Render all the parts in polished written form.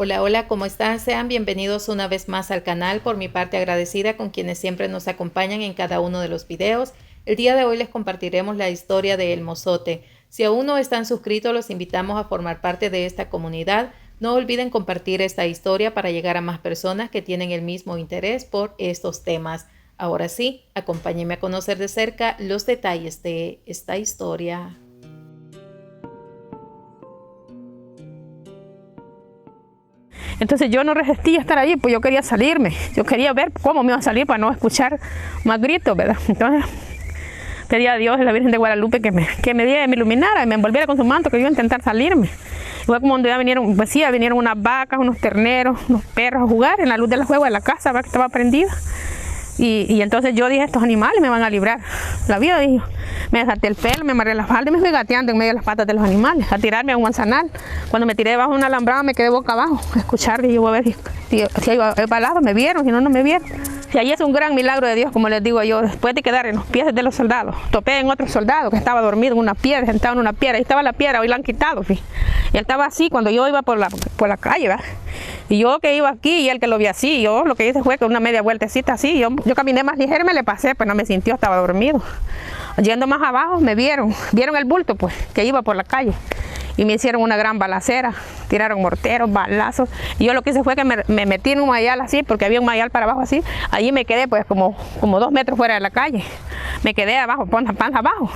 Hola, hola, ¿cómo están? Sean bienvenidos una vez más al canal. Por mi parte, agradecida con quienes siempre nos acompañan en cada uno de los videos. El día de hoy les compartiremos la historia de El Mozote. Si aún no están suscritos, los invitamos a formar parte de esta comunidad. No olviden compartir esta historia para llegar a más personas que tienen el mismo interés por estos temas. Ahora sí, acompáñenme a conocer de cerca los detalles de esta historia. Entonces yo no resistía estar allí, pues yo quería salirme. Yo quería ver cómo me iba a salir para no escuchar más gritos, ¿verdad? Entonces pedí a Dios y a la Virgen de Guadalupe que me iluminara y me envolviera con su manto, que yo iba a intentar salirme. Igual como donde ya vinieron, pues sí, ya vinieron unas vacas, unos terneros, unos perros a jugar en la luz de la juego de la casa, ¿verdad? Que estaba prendida. Y entonces yo dije, estos animales me van a librar la vida, dije. Me desaté el pelo, me amarré la falda y me fui gateando en medio de las patas de los animales, a tirarme a un manzanal. Cuando me tiré debajo de una alambrada me quedé boca abajo, a escuchar, y yo voy a ver si hay balazos, me vieron, si no, no me vieron. Y ahí es un gran milagro de Dios, como les digo yo, después de quedar en los pies de los soldados. Topé en otro soldado que estaba dormido en una piedra, sentado en una piedra, ahí estaba la piedra, hoy la han quitado, y él estaba así cuando yo iba por la calle, ¿verdad? Y yo que iba aquí y él que lo vi así, yo lo que hice fue con una media vueltecita así, yo caminé más ligero y me le pasé, pues no me sintió, estaba dormido. Yendo más abajo me vieron el bulto pues, que iba por la calle y me hicieron una gran balacera, tiraron morteros, balazos, y yo lo que hice fue que me metí en un mayal así, porque había un mayal para abajo así, allí me quedé pues como 2 metros fuera de la calle, me quedé abajo, panza abajo,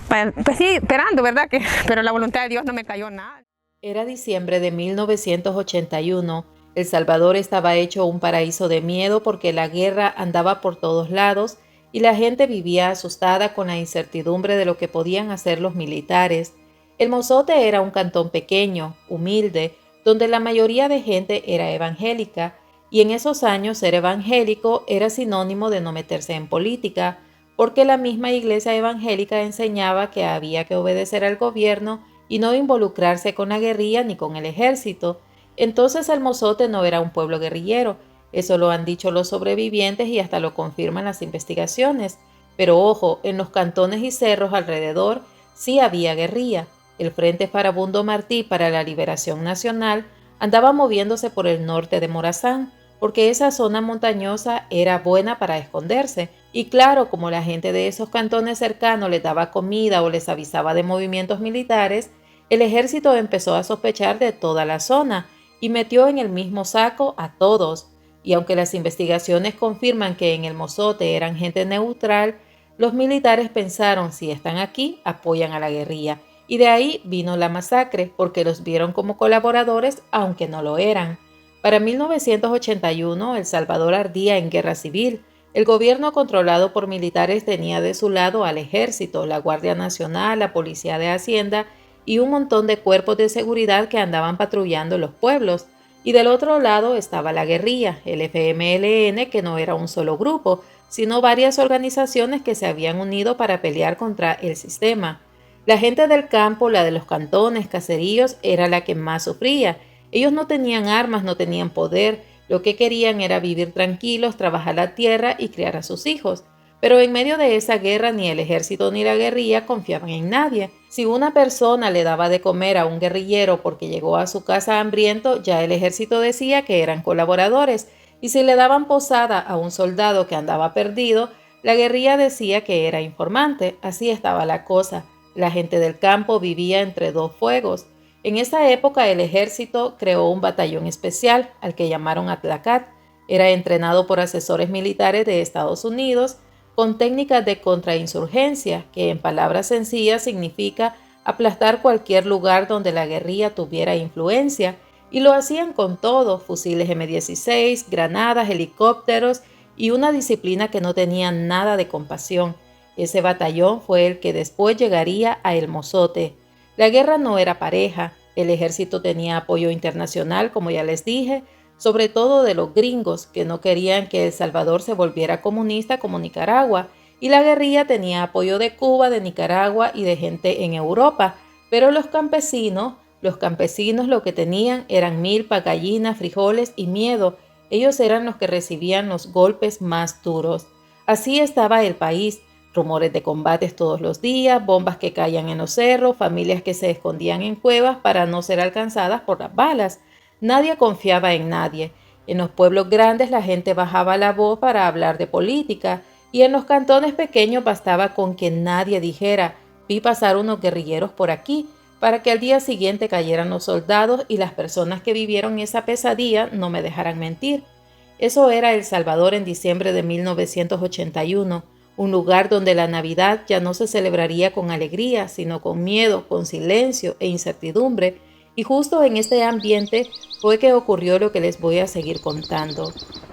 pues sí, esperando, ¿verdad? Pero la voluntad de Dios no me cayó nada. Era diciembre de 1981. El Salvador estaba hecho un paraíso de miedo porque la guerra andaba por todos lados y la gente vivía asustada con la incertidumbre de lo que podían hacer los militares. El Mozote era un cantón pequeño, humilde, donde la mayoría de gente era evangélica, y en esos años ser evangélico era sinónimo de no meterse en política, porque la misma iglesia evangélica enseñaba que había que obedecer al gobierno y no involucrarse con la guerrilla ni con el ejército. Entonces el Mozote no era un pueblo guerrillero, eso lo han dicho los sobrevivientes y hasta lo confirman las investigaciones. Pero ojo, en los cantones y cerros alrededor sí había guerrilla. El Frente Farabundo Martí para la Liberación Nacional andaba moviéndose por el norte de Morazán, porque esa zona montañosa era buena para esconderse. Y claro, como la gente de esos cantones cercanos les daba comida o les avisaba de movimientos militares, el ejército empezó a sospechar de toda la zona y metió en el mismo saco a todos. Y aunque las investigaciones confirman que en el Mozote eran gente neutral, los militares pensaron, si están aquí, apoyan a la guerrilla. Y de ahí vino la masacre, porque los vieron como colaboradores, aunque no lo eran. Para 1981, El Salvador ardía en guerra civil. El gobierno controlado por militares tenía de su lado al ejército, la Guardia Nacional, la Policía de Hacienda y un montón de cuerpos de seguridad que andaban patrullando los pueblos. Y del otro lado estaba la guerrilla, el FMLN, que no era un solo grupo, sino varias organizaciones que se habían unido para pelear contra el sistema. La gente del campo, la de los cantones, caseríos, era la que más sufría. Ellos no tenían armas, no tenían poder, lo que querían era vivir tranquilos, trabajar la tierra y criar a sus hijos. Pero en medio de esa guerra ni el ejército ni la guerrilla confiaban en nadie. Si una persona le daba de comer a un guerrillero porque llegó a su casa hambriento, ya el ejército decía que eran colaboradores. Y si le daban posada a un soldado que andaba perdido, la guerrilla decía que era informante. Así estaba la cosa. La gente del campo vivía entre dos fuegos. En esa época el ejército creó un batallón especial, al que llamaron Atlacat. Era entrenado por asesores militares de Estados Unidos, con técnicas de contrainsurgencia, que en palabras sencillas significa aplastar cualquier lugar donde la guerrilla tuviera influencia, y lo hacían con todo: fusiles M16, granadas, helicópteros y una disciplina que no tenía nada de compasión. Ese batallón fue el que después llegaría a El Mozote. La guerra no era pareja, el ejército tenía apoyo internacional, como ya les dije, sobre todo de los gringos, que no querían que El Salvador se volviera comunista como Nicaragua, y la guerrilla tenía apoyo de Cuba, de Nicaragua y de gente en Europa, pero los campesinos lo que tenían eran milpa, gallinas, frijoles y miedo. Ellos eran los que recibían los golpes más duros. Así estaba el país: rumores de combates todos los días, bombas que caían en los cerros, familias que se escondían en cuevas para no ser alcanzadas por las balas. Nadie confiaba en nadie. En los pueblos grandes la gente bajaba la voz para hablar de política, y en los cantones pequeños bastaba con que nadie dijera: vi pasar unos guerrilleros por aquí, para que al día siguiente cayeran los soldados y las personas que vivieron esa pesadilla no me dejaran mentir. Eso era El Salvador en diciembre de 1981, un lugar donde la Navidad ya no se celebraría con alegría, sino con miedo, con silencio e incertidumbre, y justo en este ambiente fue que ocurrió lo que les voy a seguir contando.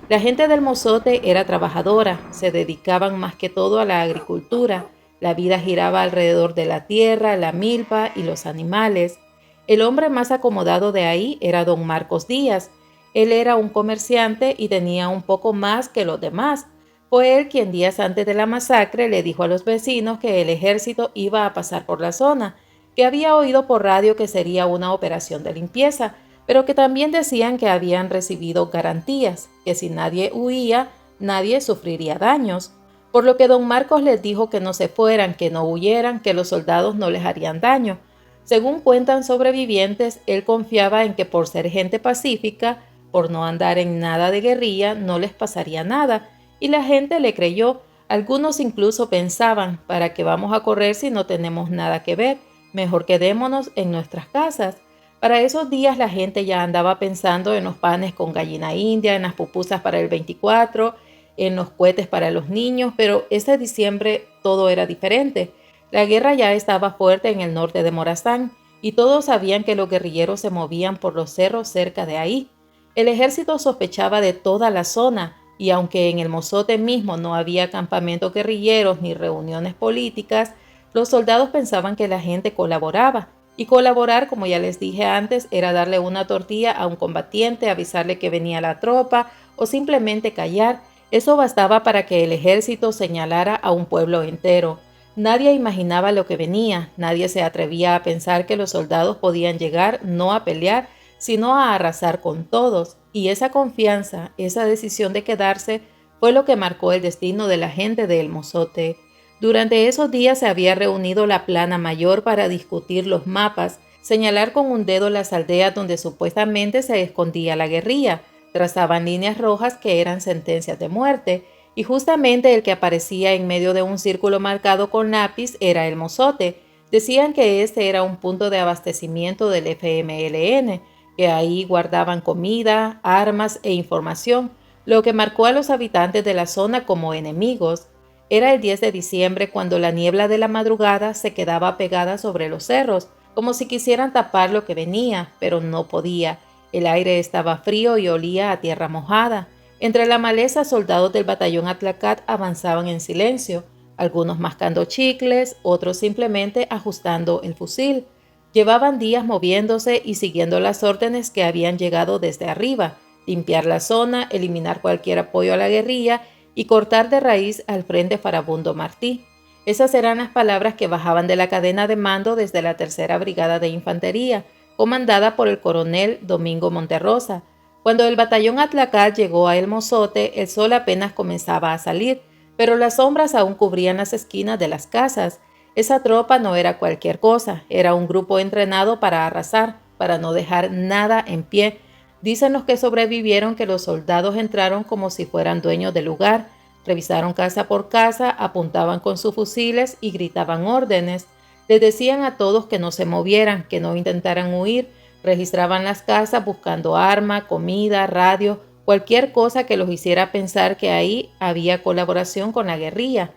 La gente del Mozote era trabajadora, se dedicaban más que todo a la agricultura. La vida giraba alrededor de la tierra, la milpa y los animales. El hombre más acomodado de ahí era don Marcos Díaz. Él era un comerciante y tenía un poco más que los demás. Fue él quien días antes de la masacre le dijo a los vecinos que el ejército iba a pasar por la zona, que había oído por radio que sería una operación de limpieza, pero que también decían que habían recibido garantías, que si nadie huía, nadie sufriría daños. Por lo que don Marcos les dijo que no se fueran, que no huyeran, que los soldados no les harían daño. Según cuentan sobrevivientes, él confiaba en que por ser gente pacífica, por no andar en nada de guerrilla, no les pasaría nada, y la gente le creyó. Algunos incluso pensaban: ¿para qué vamos a correr si no tenemos nada que ver? Mejor quedémonos en nuestras casas. Para esos días la gente ya andaba pensando en los panes con gallina india, en las pupusas para el 24, en los cohetes para los niños, pero ese diciembre todo era diferente. La guerra ya estaba fuerte en el norte de Morazán y todos sabían que los guerrilleros se movían por los cerros cerca de ahí. El ejército sospechaba de toda la zona, y aunque en el Mozote mismo no había campamentos guerrilleros ni reuniones políticas, los soldados pensaban que la gente colaboraba. Y colaborar, como ya les dije antes, era darle una tortilla a un combatiente, avisarle que venía la tropa o simplemente callar. Eso bastaba para que el ejército señalara a un pueblo entero. Nadie imaginaba lo que venía, nadie se atrevía a pensar que los soldados podían llegar no a pelear, sino a arrasar con todos. Y esa confianza, esa decisión de quedarse, fue lo que marcó el destino de la gente de El Mozote. Durante esos días se había reunido la plana mayor para discutir los mapas, señalar con un dedo las aldeas donde supuestamente se escondía la guerrilla, trazaban líneas rojas que eran sentencias de muerte, y justamente el que aparecía en medio de un círculo marcado con lápiz era El Mozote. Decían que este era un punto de abastecimiento del FMLN, que ahí guardaban comida, armas e información, lo que marcó a los habitantes de la zona como enemigos. Era el 10 de diciembre cuando la niebla de la madrugada se quedaba pegada sobre los cerros, como si quisieran tapar lo que venía, pero no podía. El aire estaba frío y olía a tierra mojada. Entre la maleza, soldados del batallón Atlacat avanzaban en silencio, algunos mascando chicles, otros simplemente ajustando el fusil. Llevaban días moviéndose y siguiendo las órdenes que habían llegado desde arriba: limpiar la zona, eliminar cualquier apoyo a la guerrilla y cortar de raíz al Frente Farabundo Martí. Esas eran las palabras que bajaban de la cadena de mando desde la Tercera Brigada de Infantería, comandada por el coronel Domingo Monterrosa. Cuando el batallón Atlacat llegó a El Mozote, el sol apenas comenzaba a salir, pero las sombras aún cubrían las esquinas de las casas. Esa tropa no era cualquier cosa, era un grupo entrenado para arrasar, para no dejar nada en pie. Dicen los que sobrevivieron que los soldados entraron como si fueran dueños del lugar, revisaron casa por casa, apuntaban con sus fusiles y gritaban órdenes. Les decían a todos que no se movieran, que no intentaran huir, registraban las casas buscando arma, comida, radio, cualquier cosa que los hiciera pensar que ahí había colaboración con la guerrilla.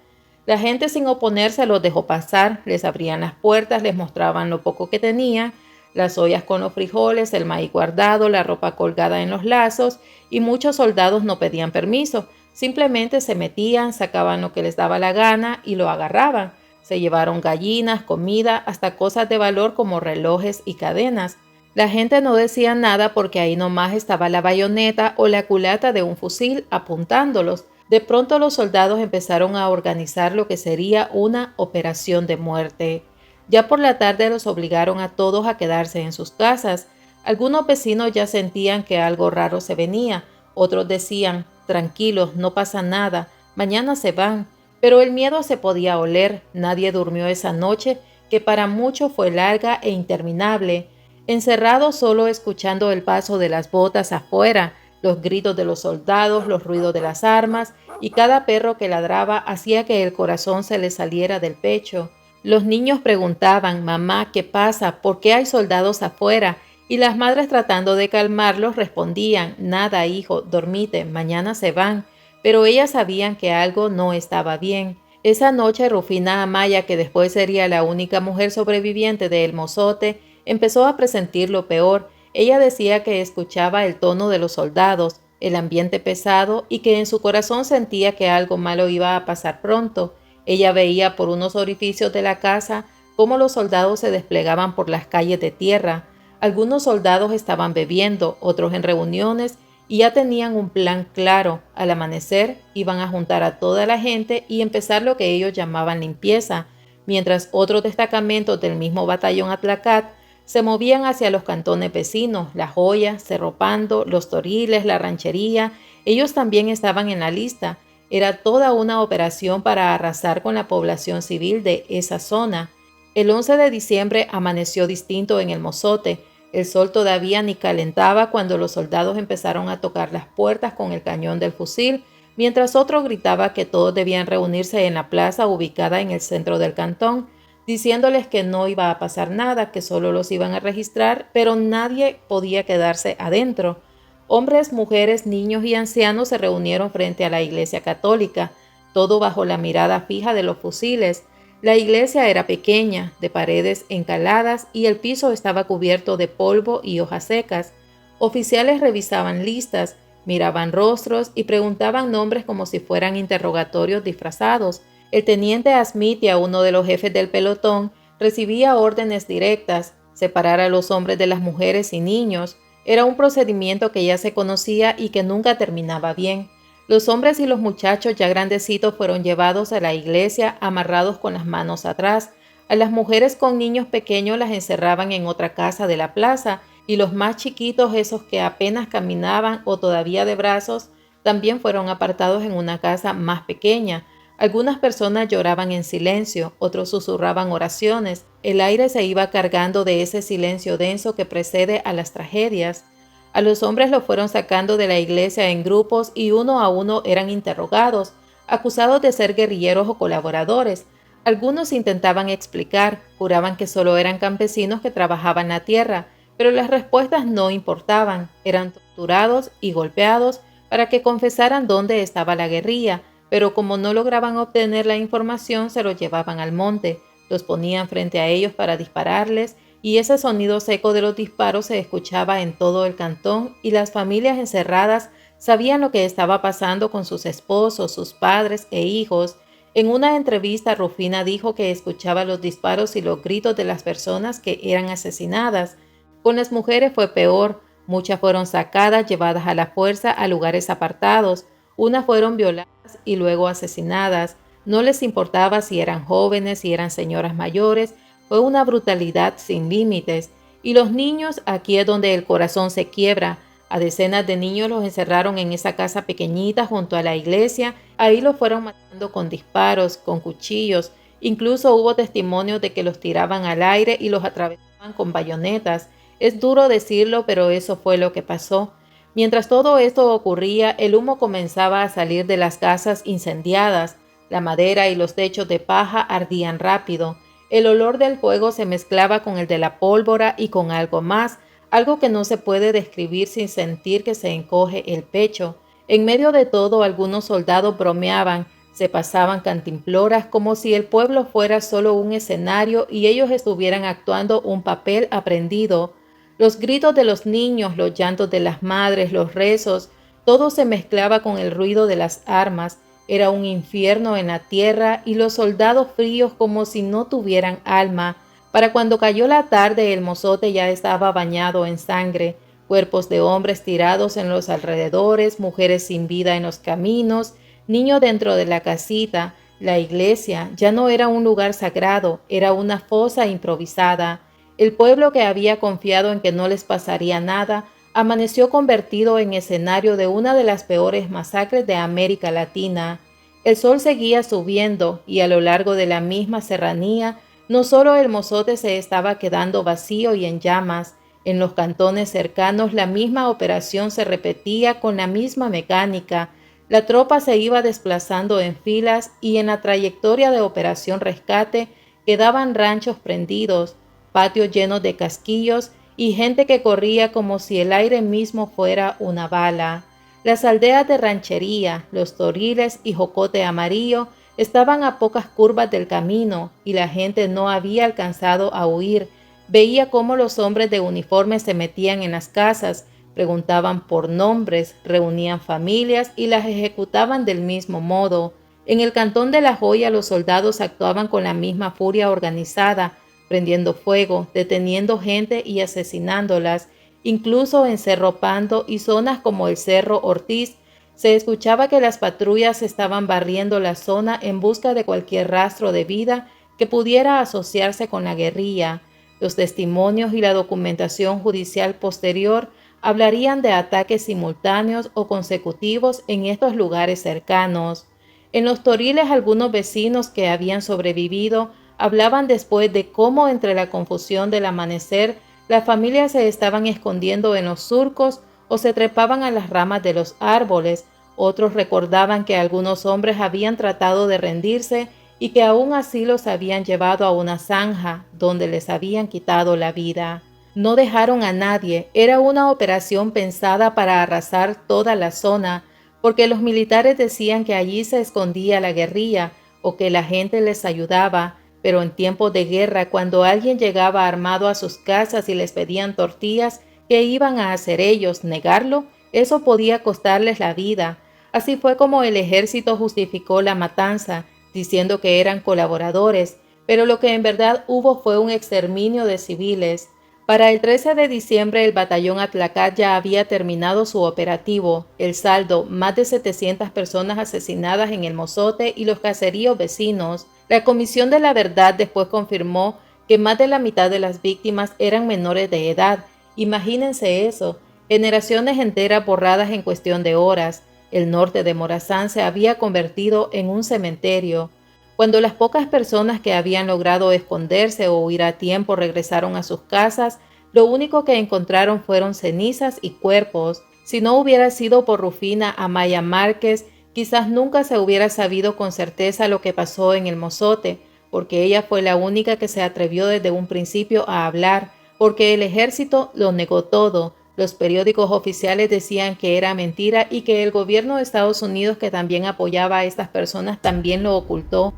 La gente, sin oponerse, los dejó pasar, les abrían las puertas, les mostraban lo poco que tenían, las ollas con los frijoles, el maíz guardado, la ropa colgada en los lazos, y muchos soldados no pedían permiso, simplemente se metían, sacaban lo que les daba la gana y lo agarraban. Se llevaron gallinas, comida, hasta cosas de valor como relojes y cadenas. La gente no decía nada porque ahí nomás estaba la bayoneta o la culata de un fusil apuntándolos. De pronto los soldados empezaron a organizar lo que sería una operación de muerte. Ya por la tarde los obligaron a todos a quedarse en sus casas. Algunos vecinos ya sentían que algo raro se venía. Otros decían: tranquilos, no pasa nada, mañana se van. Pero el miedo se podía oler. Nadie durmió esa noche, que para muchos fue larga e interminable. encerrado solo escuchando el paso de las botas afuera, los gritos de los soldados, los ruidos de las armas, y cada perro que ladraba hacía que el corazón se le saliera del pecho. Los niños preguntaban: «Mamá, ¿qué pasa? ¿Por qué hay soldados afuera?». Y las madres, tratando de calmarlos, respondían: «Nada, hijo, dormite, mañana se van». Pero ellas sabían que algo no estaba bien. Esa noche Rufina Amaya, que después sería la única mujer sobreviviente de El Mozote, empezó a presentir lo peor. Ella decía que escuchaba el tono de los soldados, el ambiente pesado, y que en su corazón sentía que algo malo iba a pasar pronto. Ella veía por unos orificios de la casa cómo los soldados se desplegaban por las calles de tierra. Algunos soldados estaban bebiendo, otros en reuniones, y ya tenían un plan claro. Al amanecer iban a juntar a toda la gente y empezar lo que ellos llamaban limpieza, mientras otros destacamentos del mismo batallón Atlacat se movían hacia los cantones vecinos, La Joya, Cerro Pando, Los Toriles, La Ranchería. Ellos también estaban en la lista. Era toda una operación para arrasar con la población civil de esa zona. El 11 de diciembre amaneció distinto en El Mozote. El sol todavía ni calentaba cuando los soldados empezaron a tocar las puertas con el cañón del fusil, mientras otro gritaba que todos debían reunirse en la plaza ubicada en el centro del cantón, diciéndoles que no iba a pasar nada, que solo los iban a registrar, pero nadie podía quedarse adentro. Hombres, mujeres, niños y ancianos se reunieron frente a la iglesia católica, todo bajo la mirada fija de los fusiles. La iglesia era pequeña, de paredes encaladas, y el piso estaba cubierto de polvo y hojas secas. Oficiales revisaban listas, miraban rostros y preguntaban nombres como si fueran interrogatorios disfrazados. El teniente Asmitia, uno de los jefes del pelotón, recibía órdenes directas: separar a los hombres de las mujeres y niños. Era un procedimiento que ya se conocía y que nunca terminaba bien. Los hombres y los muchachos ya grandecitos fueron llevados a la iglesia amarrados con las manos atrás. A las mujeres con niños pequeños las encerraban en otra casa de la plaza, y los más chiquitos, esos que apenas caminaban o todavía de brazos, también fueron apartados en una casa más pequeña. Algunas personas lloraban en silencio, otros susurraban oraciones. El aire se iba cargando de ese silencio denso que precede a las tragedias. A los hombres los fueron sacando de la iglesia en grupos y uno a uno eran interrogados, acusados de ser guerrilleros o colaboradores. Algunos intentaban explicar, juraban que solo eran campesinos que trabajaban la tierra, pero las respuestas no importaban. Eran torturados y golpeados para que confesaran dónde estaba la guerrilla, pero como no lograban obtener la información, se los llevaban al monte, los ponían frente a ellos para dispararles, y ese sonido seco de los disparos se escuchaba en todo el cantón, y las familias encerradas sabían lo que estaba pasando con sus esposos, sus padres e hijos. En una entrevista, Rufina dijo que escuchaba los disparos y los gritos de las personas que eran asesinadas. Con las mujeres fue peor. Muchas fueron sacadas, llevadas a la fuerza a lugares apartados. Unas fueron violadas y luego asesinadas. No les importaba si eran jóvenes, si eran señoras mayores. Fue una brutalidad sin límites. Y los niños, aquí es donde el corazón se quiebra. A decenas de niños los encerraron en esa casa pequeñita junto a la iglesia. Ahí los fueron matando con disparos, con cuchillos. Incluso hubo testimonios de que los tiraban al aire y los atravesaban con bayonetas. Es duro decirlo, pero eso fue lo que pasó. Mientras todo esto ocurría, el humo comenzaba a salir de las casas incendiadas. La madera y los techos de paja ardían rápido. El olor del fuego se mezclaba con el de la pólvora y con algo más, algo que no se puede describir sin sentir que se encoge el pecho. En medio de todo, algunos soldados bromeaban, se pasaban cantimploras como si el pueblo fuera solo un escenario y ellos estuvieran actuando un papel aprendido. Los gritos de los niños, los llantos de las madres, los rezos, todo se mezclaba con el ruido de las armas. Era un infierno en la tierra y los soldados fríos como si no tuvieran alma. Para cuando cayó la tarde, El Mozote ya estaba bañado en sangre. Cuerpos de hombres tirados en los alrededores, mujeres sin vida en los caminos, niños dentro de la casita. La iglesia ya no era un lugar sagrado, era una fosa improvisada. El pueblo, que había confiado en que no les pasaría nada, amaneció convertido en escenario de una de las peores masacres de América Latina. El sol seguía subiendo y a lo largo de la misma serranía, no solo El Mozote se estaba quedando vacío y en llamas. En los cantones cercanos la misma operación se repetía con la misma mecánica. La tropa se iba desplazando en filas y en la trayectoria de Operación Rescate quedaban ranchos prendidos, patios llenos de casquillos y gente que corría como si el aire mismo fuera una bala. Las aldeas de Ranchería, Los Toriles y Jocote Amarillo estaban a pocas curvas del camino y la gente no había alcanzado a huir. Veía cómo los hombres de uniforme se metían en las casas, preguntaban por nombres, reunían familias y las ejecutaban del mismo modo. En el cantón de La Joya los soldados actuaban con la misma furia organizada, prendiendo fuego, deteniendo gente y asesinándolas. Incluso en Cerro Pando y zonas como el Cerro Ortiz, se escuchaba que las patrullas estaban barriendo la zona en busca de cualquier rastro de vida que pudiera asociarse con la guerrilla. Los testimonios y la documentación judicial posterior hablarían de ataques simultáneos o consecutivos en estos lugares cercanos. En Los Toriles algunos vecinos que habían sobrevivido hablaban después de cómo entre la confusión del amanecer las familias se estaban escondiendo en los surcos o se trepaban a las ramas de los árboles. Otros recordaban que algunos hombres habían tratado de rendirse y que aún así los habían llevado a una zanja donde les habían quitado la vida. No dejaron a nadie, era una operación pensada para arrasar toda la zona, porque los militares decían que allí se escondía la guerrilla o que la gente les ayudaba, pero en tiempos de guerra, cuando alguien llegaba armado a sus casas y les pedían tortillas, ¿qué iban a hacer ellos? ¿Negarlo? Eso podía costarles la vida. Así fue como el ejército justificó la matanza, diciendo que eran colaboradores, pero lo que en verdad hubo fue un exterminio de civiles. Para el 13 de diciembre el batallón Atlacat ya había terminado su operativo. El saldo, más de 700 personas asesinadas en el Mozote y los caseríos vecinos. La Comisión de la Verdad después confirmó que más de la mitad de las víctimas eran menores de edad. Imagínense eso, generaciones enteras borradas en cuestión de horas. El norte de Morazán se había convertido en un cementerio. Cuando las pocas personas que habían logrado esconderse o huir a tiempo regresaron a sus casas, lo único que encontraron fueron cenizas y cuerpos. Si no hubiera sido por Rufina Amaya Márquez, quizás nunca se hubiera sabido con certeza lo que pasó en el Mozote, porque ella fue la única que se atrevió desde un principio a hablar, porque el ejército lo negó todo. Los periódicos oficiales decían que era mentira y que el gobierno de Estados Unidos, que también apoyaba a estas personas, también lo ocultó.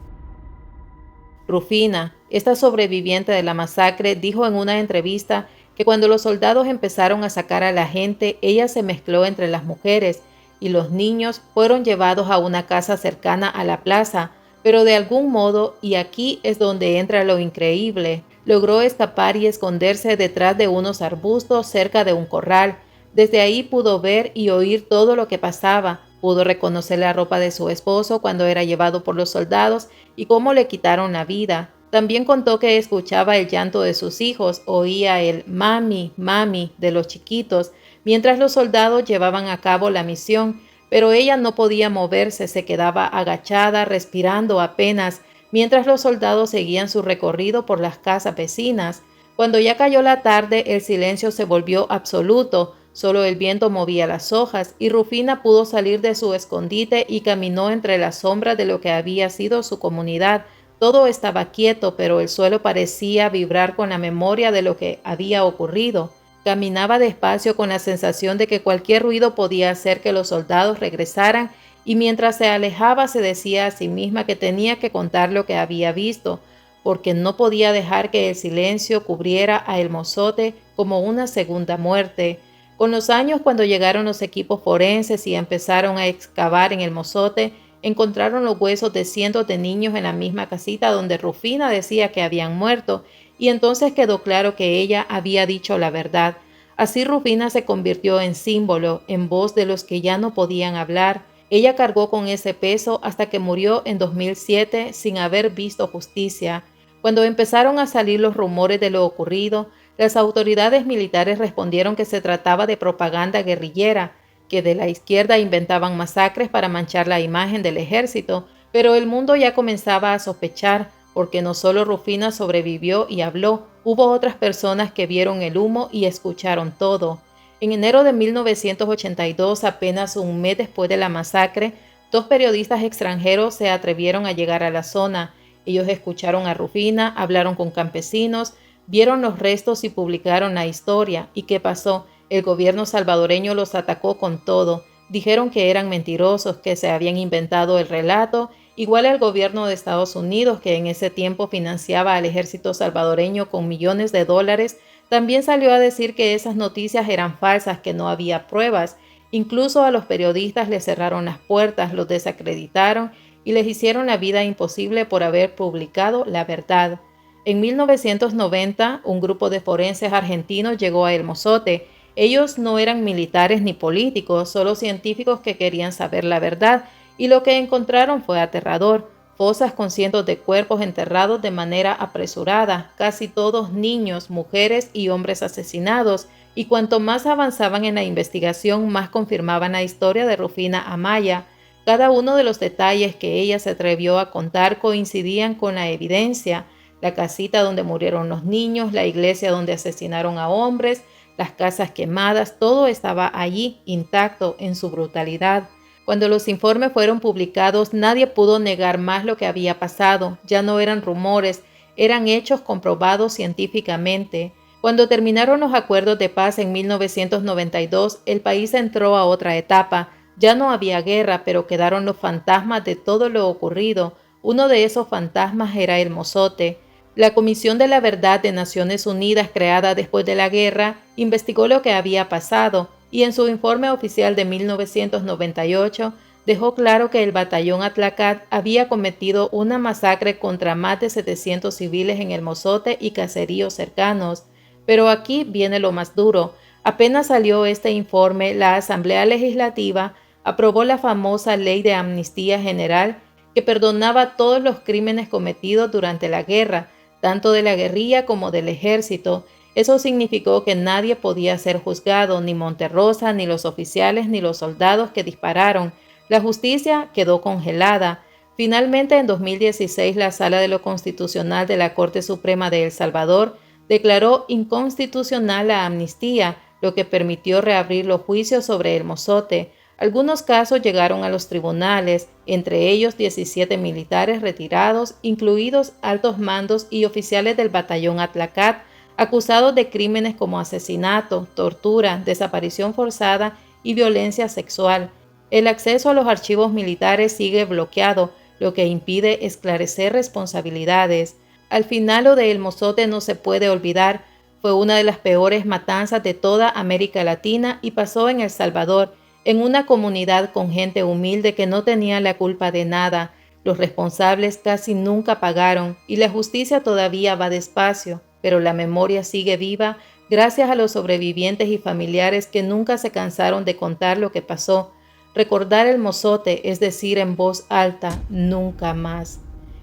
Rufina, esta sobreviviente de la masacre, dijo en una entrevista que cuando los soldados empezaron a sacar a la gente, ella se mezcló entre las mujeres y los niños fueron llevados a una casa cercana a la plaza, pero de algún modo, y aquí es donde entra lo increíble, logró escapar y esconderse detrás de unos arbustos cerca de un corral. Desde ahí pudo ver y oír todo lo que pasaba. Pudo reconocer la ropa de su esposo cuando era llevado por los soldados y cómo le quitaron la vida. También contó que escuchaba el llanto de sus hijos, oía el mami, mami de los chiquitos, mientras los soldados llevaban a cabo la misión, pero ella no podía moverse, se quedaba agachada, respirando apenas, mientras los soldados seguían su recorrido por las casas vecinas. Cuando ya cayó la tarde, el silencio se volvió absoluto. Solo el viento movía las hojas y Rufina pudo salir de su escondite y caminó entre las sombras de lo que había sido su comunidad. Todo estaba quieto, pero el suelo parecía vibrar con la memoria de lo que había ocurrido. Caminaba despacio con la sensación de que cualquier ruido podía hacer que los soldados regresaran y mientras se alejaba se decía a sí misma que tenía que contar lo que había visto, porque no podía dejar que el silencio cubriera a El Mozote como una segunda muerte. Con los años, cuando llegaron los equipos forenses y empezaron a excavar en El Mozote, encontraron los huesos de cientos de niños en la misma casita donde Rufina decía que habían muerto, y entonces quedó claro que ella había dicho la verdad. Así Rufina se convirtió en símbolo, en voz de los que ya no podían hablar. Ella cargó con ese peso hasta que murió en 2007 sin haber visto justicia. Cuando empezaron a salir los rumores de lo ocurrido, las autoridades militares respondieron que se trataba de propaganda guerrillera, que de la izquierda inventaban masacres para manchar la imagen del ejército, pero el mundo ya comenzaba a sospechar, porque no solo Rufina sobrevivió y habló, Hubo otras personas que vieron el humo y escucharon todo. En enero de 1982, apenas un mes después de la masacre, 2 periodistas extranjeros se atrevieron a llegar a la zona. Ellos escucharon a Rufina, hablaron con campesinos, vieron los restos y publicaron la historia. ¿Y qué pasó? El gobierno salvadoreño los atacó con todo. Dijeron que eran mentirosos, que se habían inventado el relato, igual el gobierno de Estados Unidos, que en ese tiempo financiaba al ejército salvadoreño con millones de dólares, también salió a decir que esas noticias eran falsas, que no había pruebas. Incluso a los periodistas les cerraron las puertas, los desacreditaron y les hicieron la vida imposible por haber publicado la verdad. En 1990, un grupo de forenses argentinos llegó a El Mozote. Ellos no eran militares ni políticos, solo científicos que querían saber la verdad, y lo que encontraron fue aterrador. Fosas con cientos de cuerpos enterrados de manera apresurada, casi todos niños, mujeres y hombres asesinados, y cuanto más avanzaban en la investigación, más confirmaban la historia de Rufina Amaya. Cada uno de los detalles que ella se atrevió a contar coincidían con la evidencia: la casita donde murieron los niños, la iglesia donde asesinaron a hombres, las casas quemadas, todo estaba allí, intacto en su brutalidad. Cuando los informes fueron publicados, nadie pudo negar más lo que había pasado. Ya no eran rumores, eran hechos comprobados científicamente. Cuando terminaron los acuerdos de paz en 1992, el país entró a otra etapa. Ya no había guerra, pero quedaron los fantasmas de todo lo ocurrido. Uno de esos fantasmas era El Mozote. La Comisión de la Verdad de Naciones Unidas, creada después de la guerra, investigó lo que había pasado y en su informe oficial de 1998 dejó claro que el batallón Atlacat había cometido una masacre contra más de 700 civiles en El Mozote y caseríos cercanos. Pero aquí viene lo más duro. Apenas salió este informe, la Asamblea Legislativa aprobó la famosa Ley de Amnistía General, que perdonaba todos los crímenes cometidos durante la guerra, tanto de la guerrilla como del ejército. Eso significó que nadie podía ser juzgado, ni Monterrosa, ni los oficiales, ni los soldados que dispararon. La justicia quedó congelada. Finalmente, en 2016, la Sala de lo Constitucional de la Corte Suprema de El Salvador declaró inconstitucional la amnistía, lo que permitió reabrir los juicios sobre El Mozote. Algunos casos llegaron a los tribunales, entre ellos 17 militares retirados, incluidos altos mandos y oficiales del batallón Atlacat, acusados de crímenes como asesinato, tortura, desaparición forzada y violencia sexual. El acceso a los archivos militares sigue bloqueado, lo que impide esclarecer responsabilidades. Al final, lo de El Mozote no se puede olvidar. Fue una de las peores matanzas de toda América Latina y pasó en El Salvador, en una comunidad con gente humilde que no tenía la culpa de nada. Los responsables casi nunca pagaron y la justicia todavía va despacio, pero la memoria sigue viva gracias a los sobrevivientes y familiares que nunca se cansaron de contar lo que pasó. Recordar El Mozote es decir en voz alta, nunca más.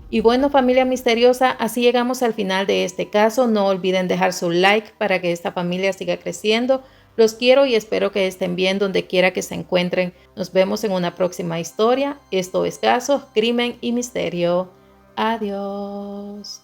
Y bueno, familia misteriosa, así llegamos al final de este caso. No olviden dejar su like para que esta familia siga creciendo. Los quiero y espero que estén bien donde quiera que se encuentren. Nos vemos en una próxima historia. Esto es Casos, Crimen y Misterio. Adiós.